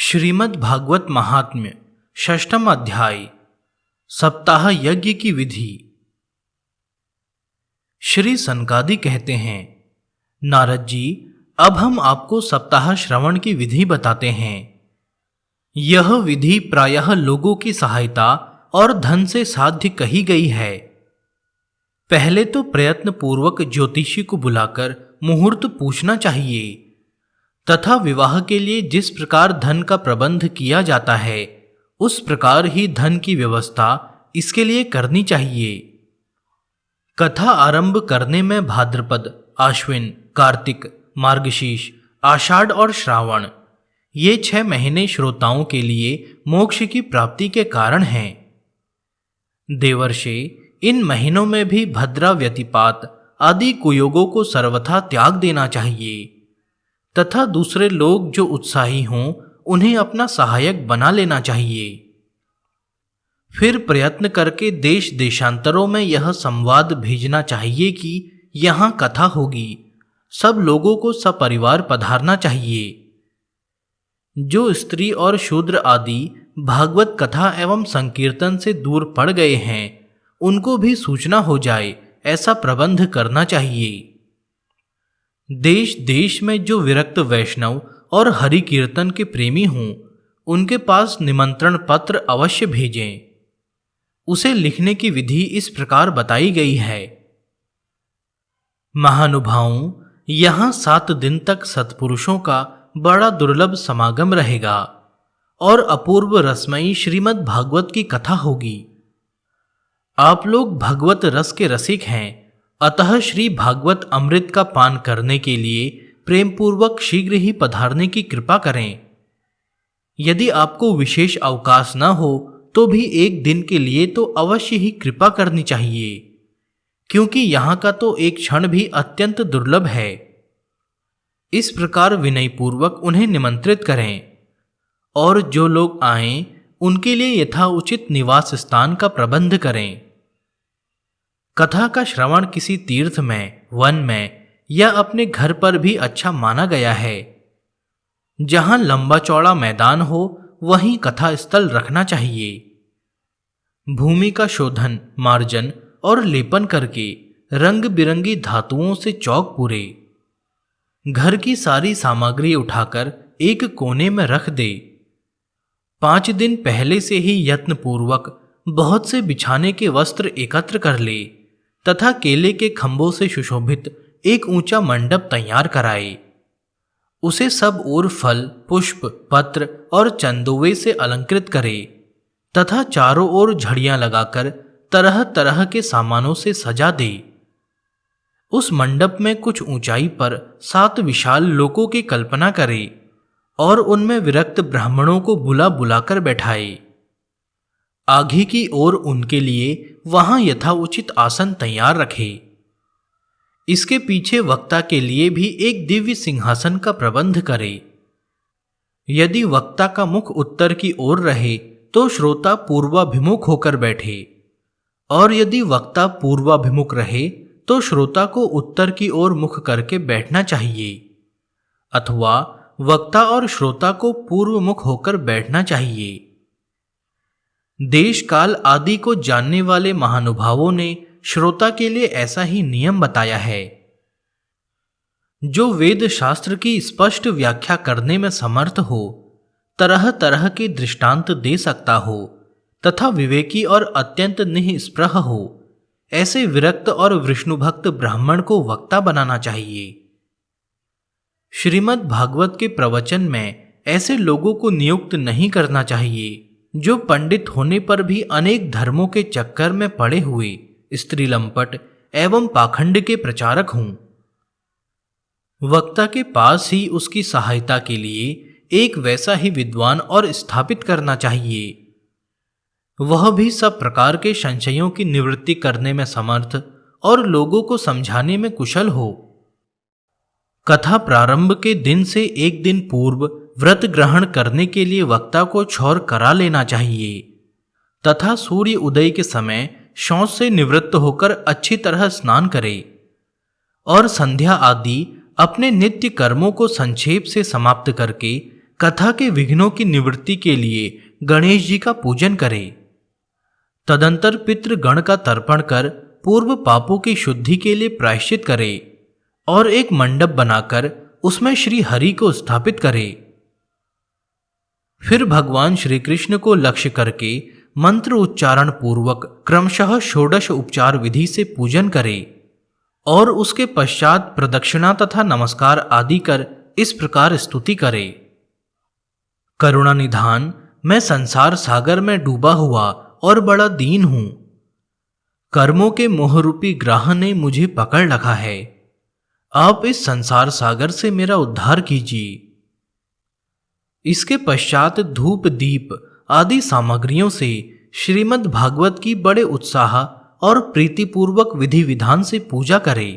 श्रीमद् भागवत महात्म्य षष्ठम अध्याय सप्ताह यज्ञ की विधि। श्री सनकादि कहते हैं, नारद जी, अब हम आपको सप्ताह श्रवण की विधि बताते हैं। यह विधि प्रायः लोगों की सहायता और धन से साध्य कही गई है। पहले तो प्रयत्न पूर्वक ज्योतिषी को बुलाकर मुहूर्त पूछना चाहिए तथा विवाह के लिए जिस प्रकार धन का प्रबंध किया जाता है उस प्रकार ही धन की व्यवस्था इसके लिए करनी चाहिए। कथा आरंभ करने में भाद्रपद, आश्विन, कार्तिक, मार्गशीर्ष, आषाढ़ और श्रावण ये 6 महीने श्रोताओं के लिए मोक्ष की प्राप्ति के कारण हैं। देवर्षि, इन महीनों में भी भद्रा, व्यतिपात आदि कुयोगों को सर्वथा त्याग देना चाहिए तथा दूसरे लोग जो उत्साही हों उन्हें अपना सहायक बना लेना चाहिए। फिर प्रयत्न करके देश देशांतरों में यह संवाद भेजना चाहिए कि यहाँ कथा होगी, सब लोगों को सपरिवार पधारना चाहिए। जो स्त्री और शूद्र आदि भागवत कथा एवं संकीर्तन से दूर पड़ गए हैं उनको भी सूचना हो जाए, ऐसा प्रबंध करना चाहिए। देश देश में जो विरक्त वैष्णव और हरि कीर्तन के प्रेमी हों उनके पास निमंत्रण पत्र अवश्य भेजें। उसे लिखने की विधि इस प्रकार बताई गई है। महानुभावों, यहाँ 7 दिन तक सत्पुरुषों का बड़ा दुर्लभ समागम रहेगा और अपूर्व रसमयी श्रीमद् भागवत की कथा होगी। आप लोग भगवत रस के रसिक हैं, अतः श्री भागवत अमृत का पान करने के लिए प्रेम पूर्वक शीघ्र ही पधारने की कृपा करें। यदि आपको विशेष अवकाश न हो तो भी 1 दिन के लिए तो अवश्य ही कृपा करनी चाहिए, क्योंकि यहाँ का तो एक क्षण भी अत्यंत दुर्लभ है। इस प्रकार विनय पूर्वक उन्हें निमंत्रित करें और जो लोग आएं उनके लिए यथाउचित निवास स्थान का प्रबंध करें। कथा का श्रवण किसी तीर्थ में, वन में या अपने घर पर भी अच्छा माना गया है। जहां लंबा चौड़ा मैदान हो वहीं कथा स्थल रखना चाहिए। भूमि का शोधन, मार्जन और लेपन करके रंग बिरंगी धातुओं से चौक पूरे। घर की सारी सामग्री उठाकर एक कोने में रख दे। 5 दिन पहले से ही यत्न पूर्वक बहुत से बिछाने के वस्त्र एकत्र कर ले तथा केले के खंभों से सुशोभित एक ऊंचा मंडप तैयार कराए। उसे सब ओर फल, पुष्प, पत्र और चंदोवे से अलंकृत करे तथा चारों ओर झड़ियां लगाकर तरह तरह के सामानों से सजा दे। उस मंडप में कुछ ऊंचाई पर 7 विशाल लोकों की कल्पना करे और उनमें विरक्त ब्राह्मणों को बुला बुलाकर बैठाए। आगे की ओर उनके लिए वहां यथाउचित आसन तैयार रखे। इसके पीछे वक्ता के लिए भी एक दिव्य सिंहासन का प्रबंध करे। यदि वक्ता का मुख उत्तर की ओर रहे तो श्रोता पूर्वाभिमुख होकर बैठे और यदि वक्ता पूर्वाभिमुख रहे तो श्रोता को उत्तर की ओर मुख करके बैठना चाहिए अथवा वक्ता और श्रोता को पूर्वमुख होकर बैठना चाहिए। देश काल आदि को जानने वाले महानुभावों ने श्रोता के लिए ऐसा ही नियम बताया है। जो वेद शास्त्र की स्पष्ट व्याख्या करने में समर्थ हो, तरह तरह के दृष्टांत दे सकता हो तथा विवेकी और अत्यंत निःस्पृह हो, ऐसे विरक्त और विष्णु भक्त ब्राह्मण को वक्ता बनाना चाहिए। श्रीमद् भागवत के प्रवचन में ऐसे लोगों को नियुक्त नहीं करना चाहिए जो पंडित होने पर भी अनेक धर्मों के चक्कर में पड़े हुए स्त्री लंपट एवं पाखंड के प्रचारक हों। वक्ता के पास ही उसकी सहायता के लिए एक वैसा ही विद्वान और स्थापित करना चाहिए। वह भी सब प्रकार के संशयों की निवृत्ति करने में समर्थ और लोगों को समझाने में कुशल हो। कथा प्रारंभ के दिन से 1 दिन पूर्व व्रत ग्रहण करने के लिए वक्ता को क्षौर करा लेना चाहिए तथा सूर्य उदय के समय शौच से निवृत्त होकर अच्छी तरह स्नान करे और संध्या आदि अपने नित्य कर्मों को संक्षेप से समाप्त करके कथा के विघ्नों की निवृत्ति के लिए गणेश जी का पूजन करे। तदंतर पितृगण का तर्पण कर पूर्व पापों की शुद्धि के लिए प्रायश्चित करे और एक मंडप बनाकर उसमें श्री हरि को स्थापित करे। फिर भगवान श्री कृष्ण को लक्ष्य करके मंत्र उच्चारण पूर्वक क्रमशः षोडश उपचार विधि से पूजन करे और उसके पश्चात प्रदक्षिणा तथा नमस्कार आदि कर इस प्रकार स्तुति करे। करुणा निधान, मैं संसार सागर में डूबा हुआ और बड़ा दीन हूं। कर्मों के मोहरूपी ग्राह ने मुझे पकड़ रखा है। आप इस संसार सागर से मेरा उद्धार कीजिए। इसके पश्चात धूप दीप आदि सामग्रियों से श्रीमद् भागवत की बड़े उत्साह और प्रीतिपूर्वक विधि विधान से पूजा करे।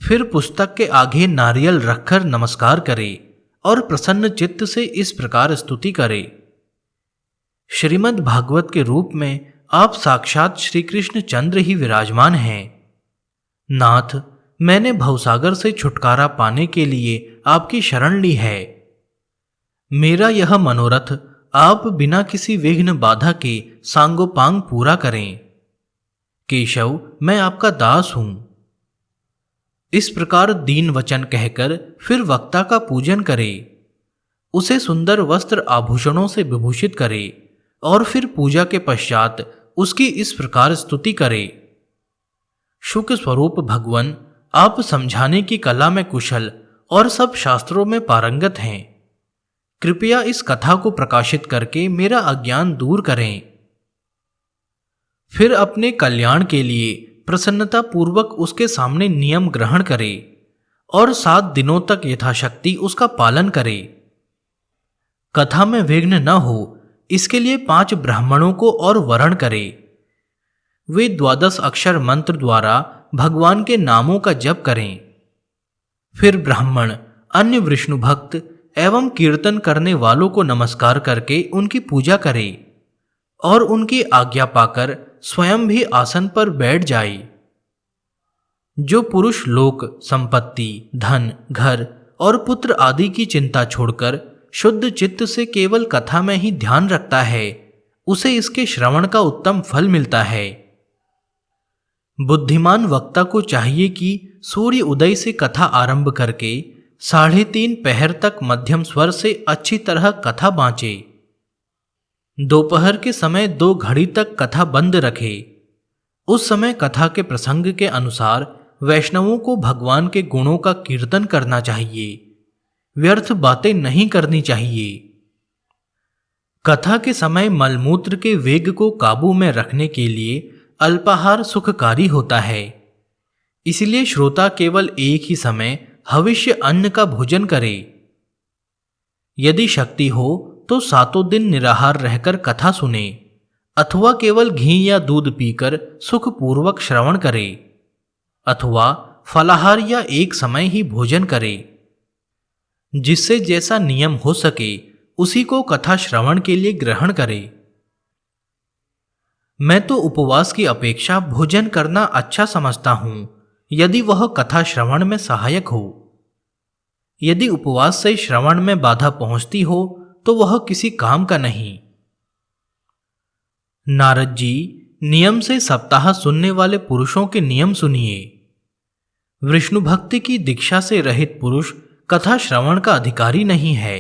फिर पुस्तक के आगे नारियल रखकर नमस्कार करे और प्रसन्न चित्त से इस प्रकार स्तुति करे। श्रीमद् भागवत के रूप में आप साक्षात श्री कृष्ण चंद्र ही विराजमान हैं। नाथ, मैंने भवसागर से छुटकारा पाने के लिए आपकी शरण ली है। मेरा यह मनोरथ आप बिना किसी विघ्न बाधा के सांगोपांग पूरा करें। केशव, मैं आपका दास हूं। इस प्रकार दीन वचन कहकर फिर वक्ता का पूजन करे, उसे सुंदर वस्त्र आभूषणों से विभूषित करे और फिर पूजा के पश्चात उसकी इस प्रकार स्तुति करे। शुक स्वरूप भगवन, आप समझाने की कला में कुशल और सब शास्त्रों में पारंगत हैं। कृपया इस कथा को प्रकाशित करके मेरा अज्ञान दूर करें। फिर अपने कल्याण के लिए प्रसन्नता पूर्वक उसके सामने नियम ग्रहण करे और 7 दिनों तक यथाशक्ति उसका पालन करे। कथा में विघ्न न हो इसके लिए 5 ब्राह्मणों को और वरण करे। वे 12 अक्षर मंत्र द्वारा भगवान के नामों का जप करें। फिर ब्राह्मण अन्य विष्णु भक्त एवं कीर्तन करने वालों को नमस्कार करके उनकी पूजा करे और उनकी आज्ञा पाकर स्वयं भी आसन पर बैठ जाए। जो पुरुष लोक, संपत्ति, धन, घर और पुत्र आदि की चिंता छोड़कर शुद्ध चित्त से केवल कथा में ही ध्यान रखता है, उसे इसके श्रवण का उत्तम फल मिलता है। बुद्धिमान वक्ता को चाहिए कि सूर्य उदय से कथा आरंभ करके 3:30 पहर तक मध्यम स्वर से अच्छी तरह कथा बांचे। दोपहर के समय 2 घड़ी तक कथा बंद रखे। उस समय कथा के प्रसंग के अनुसार वैष्णवों को भगवान के गुणों का कीर्तन करना चाहिए, व्यर्थ बातें नहीं करनी चाहिए। कथा के समय मलमूत्र के वेग को काबू में रखने के लिए अल्पाहार सुखकारी होता है, इसलिए श्रोता केवल एक ही समय हविष्य अन्न का भोजन करे। यदि शक्ति हो तो 7 दिन निराहार रहकर कथा सुने अथवा केवल घी या दूध पीकर सुखपूर्वक श्रवण करे अथवा फलाहार या एक समय ही भोजन करे। जिससे जैसा नियम हो सके उसी को कथा श्रवण के लिए ग्रहण करे। मैं तो उपवास की अपेक्षा भोजन करना अच्छा समझता हूं, यदि वह कथा श्रवण में सहायक हो। यदि उपवास से श्रवण में बाधा पहुंचती हो तो वह किसी काम का नहीं। नारद जी, नियम से सप्ताह सुनने वाले पुरुषों के नियम सुनिए। विष्णु भक्ति की दीक्षा से रहित पुरुष कथा श्रवण का अधिकारी नहीं है।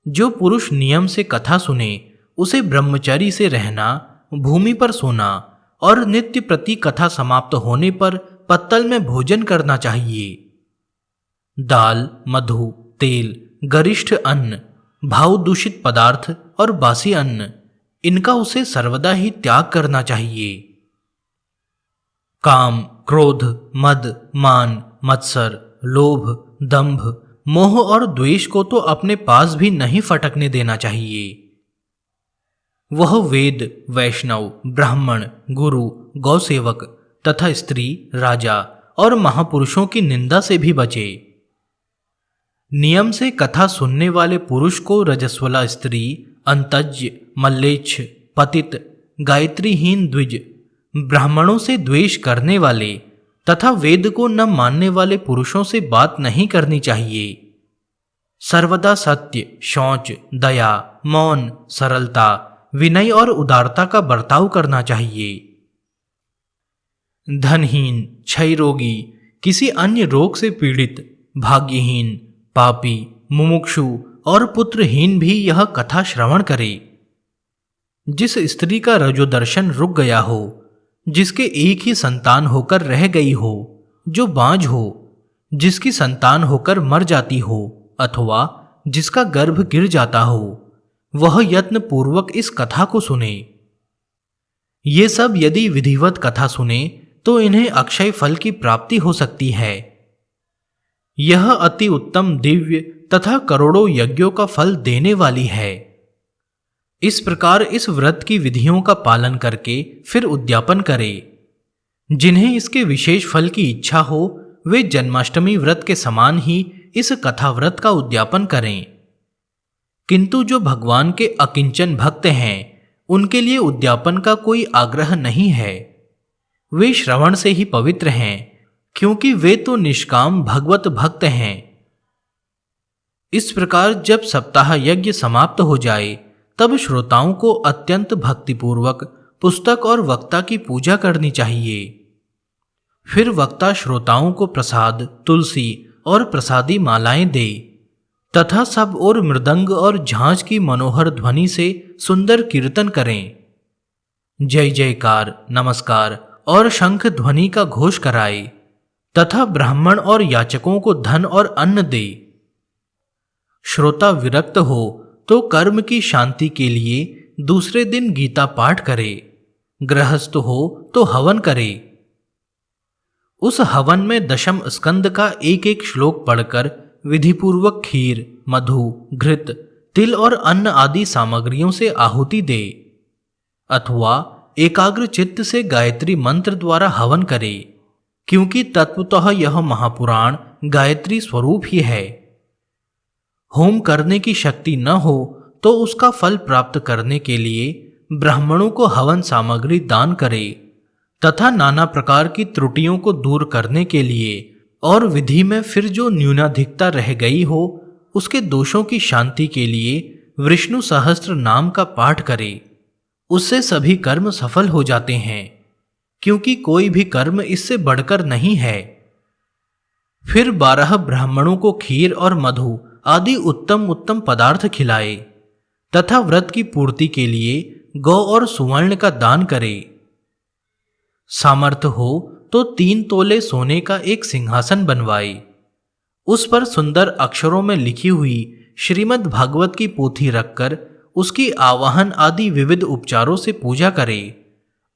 जो पुरुष नियम से कथा सुने उसे ब्रह्मचर्य से रहना, भूमि पर सोना और नित्य प्रति कथा समाप्त होने पर पत्तल में भोजन करना चाहिए। दाल, मधु, तेल, गरिष्ठ अन्न, भाव दूषित पदार्थ और बासी अन्न, इनका उसे सर्वदा ही त्याग करना चाहिए। काम, क्रोध, मद, मान, मत्सर, लोभ, दंभ, मोह और द्वेष को तो अपने पास भी नहीं फटकने देना चाहिए। वह वेद, वैष्णव, ब्राह्मण, गुरु, गौसेवक तथा स्त्री, राजा और महापुरुषों की निंदा से भी बचे। नियम से कथा सुनने वाले पुरुष को रजस्वला स्त्री, अंतज्य, मल्लेच्छ, पतित, गायत्रीहीन द्विज, ब्राह्मणों से द्वेष करने वाले तथा वेद को न मानने वाले पुरुषों से बात नहीं करनी चाहिए। सर्वदा सत्य, शौच, दया, मौन, सरलता, विनय और उदारता का बर्ताव करना चाहिए। धनहीन, क्षय रोगी, किसी अन्य रोग से पीड़ित, भाग्यहीन, पापी, मुमुक्षु और पुत्रहीन भी यह कथा श्रवण करे। जिस स्त्री का रजोदर्शन रुक गया हो, जिसके एक ही संतान होकर रह गई हो, जो बांझ हो, जिसकी संतान होकर मर जाती हो अथवा जिसका गर्भ गिर जाता हो, वह यत्न पूर्वक इस कथा को सुने। ये सब यदि विधिवत कथा सुने तो इन्हें अक्षय फल की प्राप्ति हो सकती है। यह अति उत्तम, दिव्य तथा करोड़ों यज्ञों का फल देने वाली है। इस प्रकार इस व्रत की विधियों का पालन करके फिर उद्यापन करे। जिन्हें इसके विशेष फल की इच्छा हो वे जन्माष्टमी व्रत के समान ही इस कथा व्रत का उद्यापन करें। किंतु जो भगवान के अकिंचन भक्त हैं उनके लिए उद्यापन का कोई आग्रह नहीं है। वे श्रवण से ही पवित्र हैं, क्योंकि वे तो निष्काम भगवत भक्त हैं। इस प्रकार जब सप्ताह यज्ञ समाप्त हो जाए तब श्रोताओं को अत्यंत भक्तिपूर्वक पुस्तक और वक्ता की पूजा करनी चाहिए। फिर वक्ता श्रोताओं को प्रसाद, तुलसी और प्रसादी मालाएं दे तथा सब और मृदंग और झांझ की मनोहर ध्वनि से सुंदर कीर्तन करें। जय जयकार, नमस्कार और शंख ध्वनि का घोष कराए तथा ब्राह्मण और याचकों को धन और अन्न दे। श्रोता विरक्त हो तो कर्म की शांति के लिए दूसरे दिन गीता पाठ करे। गृहस्थ हो तो हवन करे। उस हवन में दशम स्कंद का एक एक श्लोक पढ़कर विधिपूर्वक खीर, मधु, घृत, तिल और अन्न आदि सामग्रियों से आहुति दे अथवा एकाग्र चित्त से गायत्री मंत्र द्वारा हवन करे, क्योंकि तत्वतः यह महापुराण गायत्री स्वरूप ही है। होम करने की शक्ति न हो तो उसका फल प्राप्त करने के लिए ब्राह्मणों को हवन सामग्री दान करे तथा नाना प्रकार की त्रुटियों को दूर करने के लिए और विधि में फिर जो न्यूनाधिकता रह गई हो उसके दोषों की शांति के लिए विष्णु सहस्त्र नाम का पाठ करे। उससे सभी कर्म सफल हो जाते हैं, क्योंकि कोई भी कर्म इससे बढ़कर नहीं है। फिर 12 ब्राह्मणों को खीर और मधु आदि उत्तम उत्तम पदार्थ खिलाए तथा व्रत की पूर्ति के लिए गौ और सुवर्ण का दान करे। सामर्थ्य हो तो 3 तोले सोने का एक सिंहासन बनवाए। उस पर सुंदर अक्षरों में लिखी हुई श्रीमद् भागवत की पोथी रखकर उसकी आवाहन आदि विविध उपचारों से पूजा करे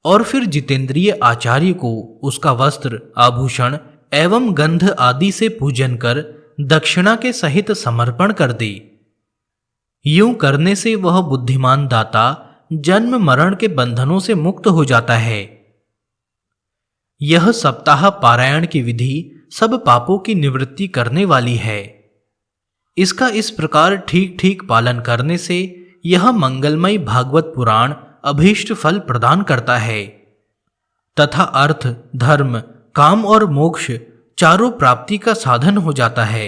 और फिर जितेंद्रिय आचार्य को उसका वस्त्र, आभूषण एवं गंध आदि से पूजन कर दक्षिणा के सहित समर्पण कर दे। यूं करने से वह बुद्धिमान दाता जन्म मरण के बंधनों से मुक्त हो जाता है। यह सप्ताह पारायण की विधि सब पापों की निवृत्ति करने वाली है। इसका इस प्रकार ठीक ठीक पालन करने से यह मंगलमय भागवत पुराण अभीष्ट फल प्रदान करता है तथा अर्थ, धर्म, काम और मोक्ष चारों प्राप्ति का साधन हो जाता है।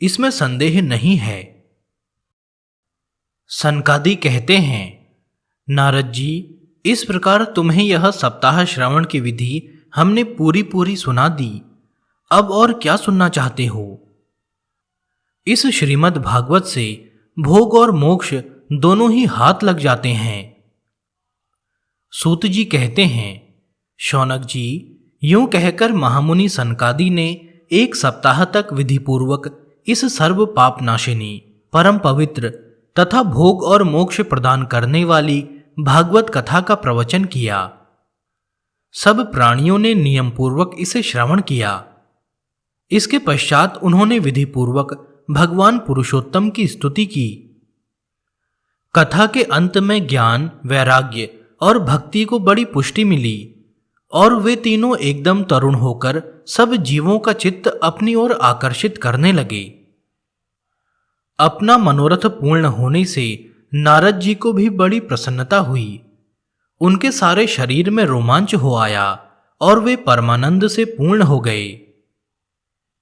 इसमें संदेह नहीं है। सनकादि कहते हैं, नारद जी, इस प्रकार तुम्हें यह सप्ताह श्रवण की विधि हमने पूरी पूरी सुना दी। अब और क्या सुनना चाहते हो? इस श्रीमद् भागवत से भोग और मोक्ष दोनों ही हाथ लग जाते हैं। सूत जी कहते हैं, शौनक जी, यूं कहकर महामुनि सनकादि ने 1 सप्ताह तक विधिपूर्वक इस सर्व पाप नाशिनी, परम पवित्र तथा भोग और मोक्ष प्रदान करने वाली भागवत कथा का प्रवचन किया। सब प्राणियों ने नियम पूर्वक इसे श्रवण किया। इसके पश्चात उन्होंने विधिपूर्वक भगवान पुरुषोत्तम की स्तुति की। कथा के अंत में ज्ञान, वैराग्य और भक्ति को बड़ी पुष्टि मिली और वे तीनों एकदम तरुण होकर सब जीवों का चित्त अपनी ओर आकर्षित करने लगे। अपना मनोरथ पूर्ण होने से नारद जी को भी बड़ी प्रसन्नता हुई। उनके सारे शरीर में रोमांच हो आया और वे परमानंद से पूर्ण हो गए।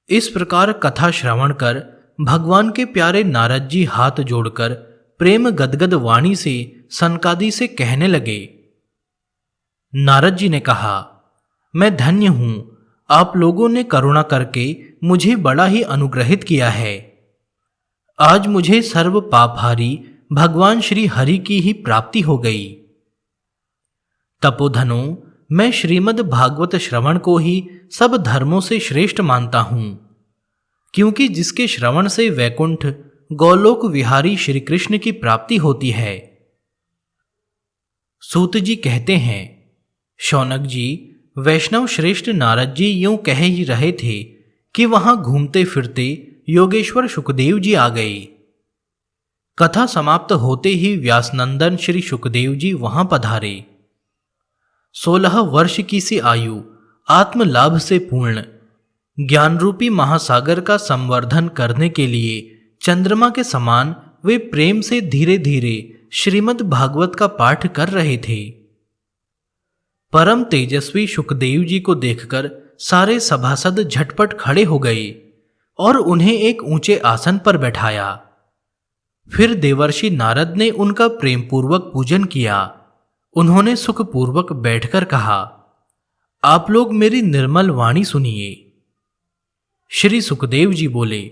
इस प्रकार कथा श्रवण कर भगवान के प्यारे नारद जी हाथ जोड़कर प्रेम गदगद वाणी से सनकादि से कहने लगे। नारद जी ने कहा, मैं धन्य हूं, आप लोगों ने करुणा करके मुझे बड़ा ही अनुग्रहित किया है। आज मुझे सर्व पापहारी भगवान श्री हरि की ही प्राप्ति हो गई। तपोधनों, मैं श्रीमद् भागवत श्रवण को ही सब धर्मों से श्रेष्ठ मानता हूं, क्योंकि जिसके श्रवण से वैकुंठ गोलोक विहारी श्री कृष्ण की प्राप्ति होती है। सूत जी कहते हैं, शौनक जी, वैष्णव श्रेष्ठ नारद जी यूं कह ही रहे थे कि वहां घूमते फिरते योगेश्वर सुखदेव जी आ गए। कथा समाप्त होते ही व्यासनंदन श्री सुखदेव जी वहां पधारे। 16 वर्ष की सी आयु आत्मलाभ से पूर्ण ज्ञान रूपी महासागर का संवर्धन करने के लिए चंद्रमा के समान वे प्रेम से धीरे धीरे श्रीमद् भागवत का पाठ कर रहे थे। परम तेजस्वी सुखदेव जी को देखकर सारे सभासद झटपट खड़े हो गए और उन्हें एक ऊंचे आसन पर बैठाया। फिर देवर्षि नारद ने उनका प्रेम पूर्वक पूजन किया। उन्होंने सुखपूर्वक बैठकर कहा, आप लोग मेरी निर्मल वाणी सुनिए। श्री सुखदेव जी बोले,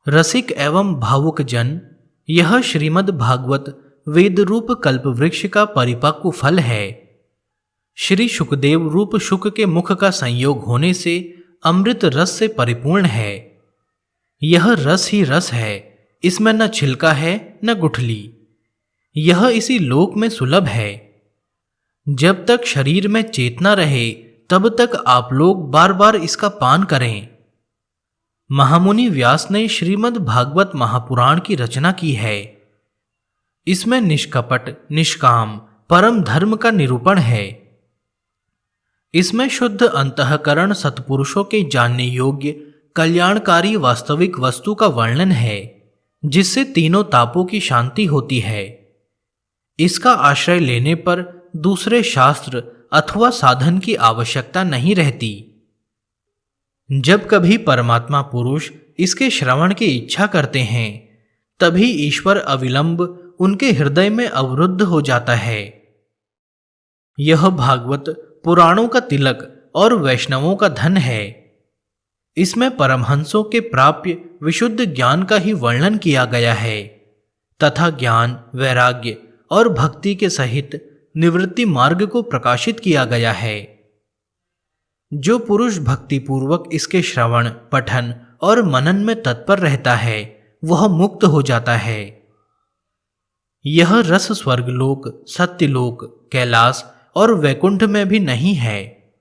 रसिक एवं भावुक जन, यह श्रीमद् भागवत वेद रूप कल्पवृक्ष का परिपक्व फल है। श्री सुखदेव रूप शुक के मुख का संयोग होने से अमृत रस से परिपूर्ण है। यह रस ही रस है, इसमें न छिलका है न गुठली। यह इसी लोक में सुलभ है। जब तक शरीर में चेतना रहे तब तक आप लोग बार बार इसका पान करें। महामुनि व्यास ने श्रीमद् भागवत महापुराण की रचना की है। इसमें निष्कपट निष्काम परम धर्म का निरूपण है। इसमें शुद्ध अंतःकरण सत्पुरुषों के जानने योग्य कल्याणकारी वास्तविक वस्तु का वर्णन है, जिससे तीनों तापों की शांति होती है। इसका आश्रय लेने पर दूसरे शास्त्र अथवा साधन की आवश्यकता नहीं रहती। जब कभी परमात्मा पुरुष इसके श्रवण की इच्छा करते हैं, तभी ईश्वर अविलंब उनके हृदय में अवरुद्ध हो जाता है। यह भागवत पुराणों का तिलक और वैष्णवों का धन है। इसमें परमहंसों के प्राप्य विशुद्ध ज्ञान का ही वर्णन किया गया है तथा ज्ञान, वैराग्य और भक्ति के सहित निवृत्ति मार्ग को प्रकाशित किया गया है। जो पुरुष भक्ति पूर्वक इसके श्रवण, पठन और मनन में तत्पर रहता है, वह मुक्त हो जाता है। यह रस स्वर्गलोक, सत्यलोक, कैलाश और वैकुंठ में भी नहीं है।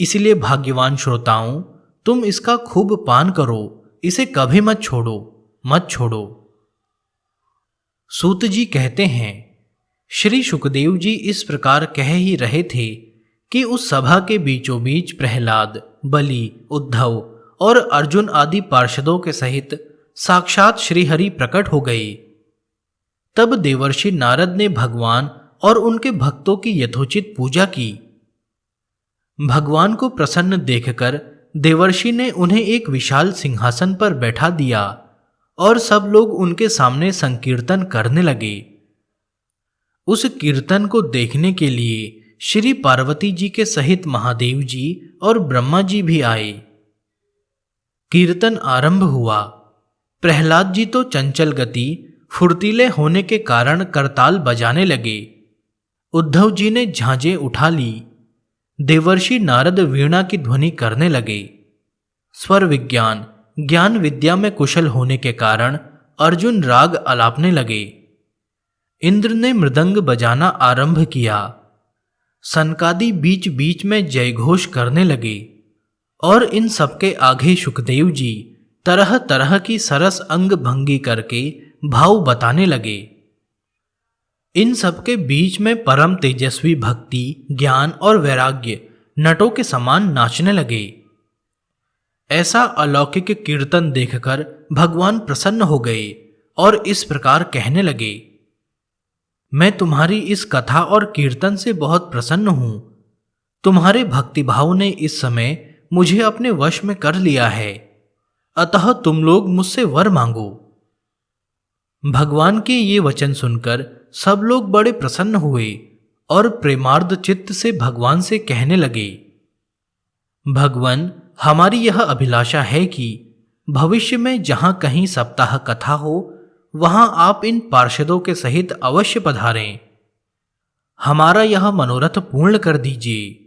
इसलिए भाग्यवान श्रोताओं, तुम इसका खूब पान करो, इसे कभी मत छोड़ो। सूत जी कहते हैं, श्री सुखदेव जी इस प्रकार कह ही रहे थे कि उस सभा के बीचों बीच प्रहलाद, बलि, उद्धव और अर्जुन आदि पार्षदों के सहित साक्षात श्रीहरि प्रकट हो गए। तब देवर्षि नारद ने भगवान और उनके भक्तों की यथोचित पूजा की। भगवान को प्रसन्न देखकर देवर्षि ने उन्हें एक विशाल सिंहासन पर बैठा दिया और सब लोग उनके सामने संकीर्तन करने लगे। उस कीर्तन को देखने के लिए श्री पार्वती जी के सहित महादेव जी और ब्रह्मा जी भी आए। कीर्तन आरंभ हुआ। प्रहलाद जी तो चंचल गति, फुर्तीले होने के कारण करताल बजाने लगे। उद्धव जी ने झांझें उठा ली। देवर्षि नारद वीणा की ध्वनि करने लगे। स्वर विज्ञान, ज्ञान विद्या में कुशल होने के कारण अर्जुन राग आलापने लगे। इंद्र ने मृदंग बजाना आरंभ किया। सनकादि बीच बीच में जयघोष करने लगे और इन सबके आगे सुखदेव जी तरह तरह की सरस अंग भंगी करके भाव बताने लगे। इन सबके बीच में परम तेजस्वी भक्ति, ज्ञान और वैराग्य नटों के समान नाचने लगे। ऐसा अलौकिक कीर्तन देखकर भगवान प्रसन्न हो गए और इस प्रकार कहने लगे, मैं तुम्हारी इस कथा और कीर्तन से बहुत प्रसन्न हूं। तुम्हारे भक्तिभाव ने इस समय मुझे अपने वश में कर लिया है। अतः तुम लोग मुझसे वर मांगो। भगवान के ये वचन सुनकर सब लोग बड़े प्रसन्न हुए और प्रेमार्द चित्त से भगवान से कहने लगे, भगवान, हमारी यह अभिलाषा है कि भविष्य में जहां कहीं सप्ताह कथा हो वहां आप इन पार्षदों के सहित अवश्य पधारें। हमारा यह मनोरथ पूर्ण कर दीजिए।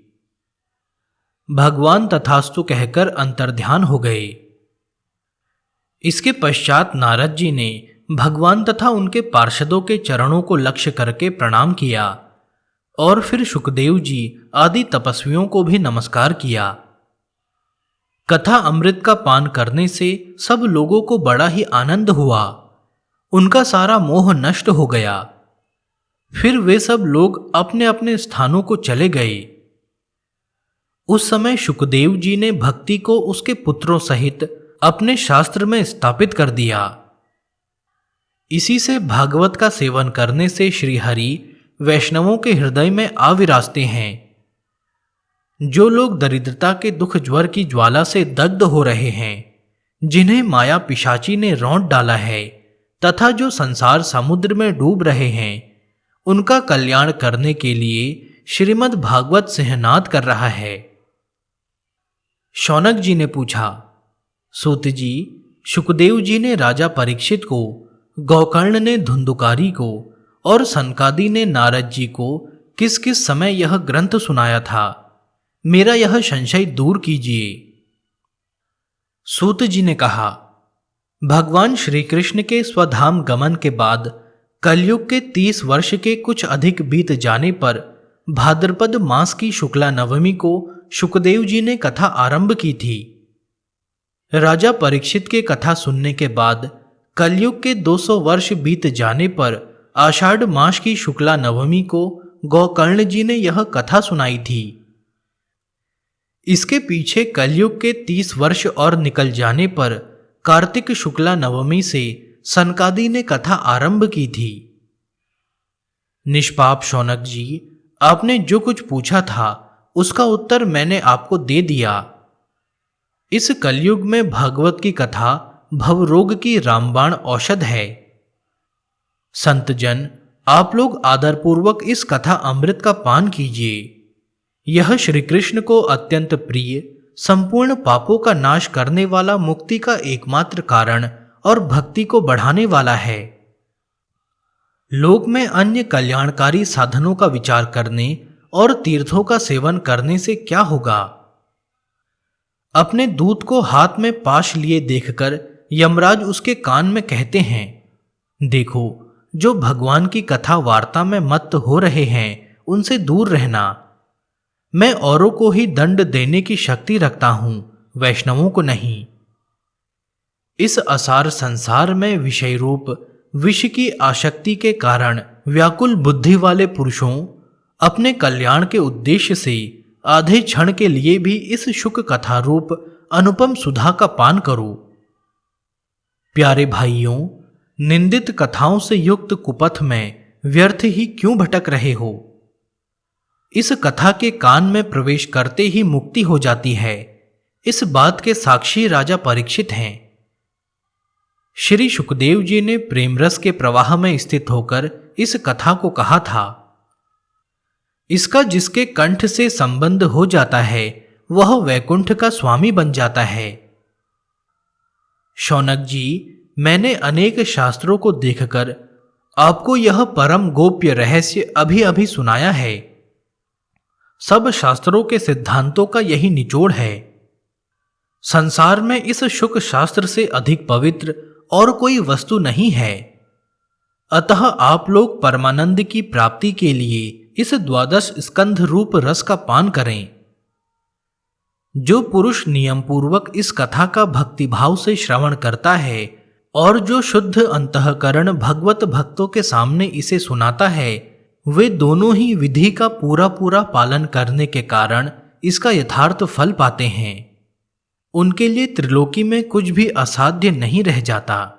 भगवान तथास्तु कहकर अंतर्ध्यान हो गए। इसके पश्चात नारद जी ने भगवान तथा उनके पार्षदों के चरणों को लक्ष्य करके प्रणाम किया और फिर सुखदेव जी आदि तपस्वियों को भी नमस्कार किया। कथा अमृत का पान करने से सब लोगों को बड़ा ही आनंद हुआ। उनका सारा मोह नष्ट हो गया। फिर वे सब लोग अपने अपने स्थानों को चले गए। उस समय सुखदेव जी ने भक्ति को उसके पुत्रों सहित अपने शास्त्र में स्थापित कर दिया। इसी से भागवत का सेवन करने से श्रीहरि वैष्णवों के हृदय में आविराजते हैं। जो लोग दरिद्रता के दुख ज्वर की ज्वाला से दग्ध हो रहे हैं, जिन्हें माया पिशाची ने रौंद डाला है तथा जो संसार समुद्र में डूब रहे हैं, उनका कल्याण करने के लिए श्रीमद् भागवत सिंहनाद कर रहा है। शौनक जी ने पूछा, सूत जी, सुखदेव जी ने राजा परीक्षित को, गौकर्ण ने धुंधुकारी को और सनकादि ने नारद जी को किस किस समय यह ग्रंथ सुनाया था, मेरा यह संशय दूर कीजिए। सूत जी ने कहा, भगवान श्री कृष्ण के स्वधाम गमन के बाद कलयुग के 30 वर्ष के कुछ अधिक बीत जाने पर भाद्रपद मास की शुक्ला नवमी को सुखदेव जी ने कथा आरंभ की थी। राजा परीक्षित के कथा सुनने के बाद कलयुग के 200 वर्ष बीत जाने पर आषाढ़ मास की शुक्ला नवमी को गौकर्ण जी ने यह कथा सुनाई थी। इसके पीछे कलयुग के 30 वर्ष और निकल जाने पर कार्तिक शुक्ला नवमी से सनकादि ने कथा आरंभ की थी। निष्पाप शौनक जी, आपने जो कुछ पूछा था उसका उत्तर मैंने आपको दे दिया। इस कलयुग में भागवत की कथा भवरोग की रामबाण औषध है। संतजन, आप लोग आदरपूर्वक इस कथा अमृत का पान कीजिए। यह श्री कृष्ण को अत्यंत प्रिय, संपूर्ण पापों का नाश करने वाला, मुक्ति का एकमात्र कारण और भक्ति को बढ़ाने वाला है। लोक में अन्य कल्याणकारी साधनों का विचार करने और तीर्थों का सेवन करने से क्या होगा? अपने दूत को हाथ में पाश लिए देखकर यमराज उसके कान में कहते हैं, देखो, जो भगवान की कथा वार्ता में मत्त हो रहे हैं उनसे दूर रहना। मैं औरों को ही दंड देने की शक्ति रखता हूं, वैष्णवों को नहीं। इस असार संसार में विषय रूप विष की आसक्ति के कारण व्याकुल बुद्धि वाले पुरुषों अपने कल्याण के उद्देश्य से आधे क्षण के लिए भी इस शुक कथा रूप अनुपम सुधा का पान करो। प्यारे भाइयों, निंदित कथाओं से युक्त कुपथ में व्यर्थ ही क्यों भटक रहे हो? इस कथा के कान में प्रवेश करते ही मुक्ति हो जाती है। इस बात के साक्षी राजा परीक्षित हैं। श्री सुखदेव जी ने प्रेम रस के प्रवाह में स्थित होकर इस कथा को कहा था। इसका जिसके कंठ से संबंध हो जाता है वह वैकुंठ का स्वामी बन जाता है। शौनक जी, मैंने अनेक शास्त्रों को देखकर आपको यह परम गोप्य रहस्य अभी अभी सुनाया है। सब शास्त्रों के सिद्धांतों का यही निचोड़ है। संसार में इस शुक शास्त्र से अधिक पवित्र और कोई वस्तु नहीं है। अतः आप लोग परमानंद की प्राप्ति के लिए इस 12 स्कंध रूप रस का पान करें। जो पुरुष नियम पूर्वक इस कथा का भक्तिभाव से श्रवण करता है और जो शुद्ध अंतःकरण भगवत भक्तों के सामने इसे सुनाता है, वे दोनों ही विधि का पूरा पूरा पालन करने के कारण इसका यथार्थ फल पाते हैं। उनके लिए त्रिलोकी में कुछ भी असाध्य नहीं रह जाता।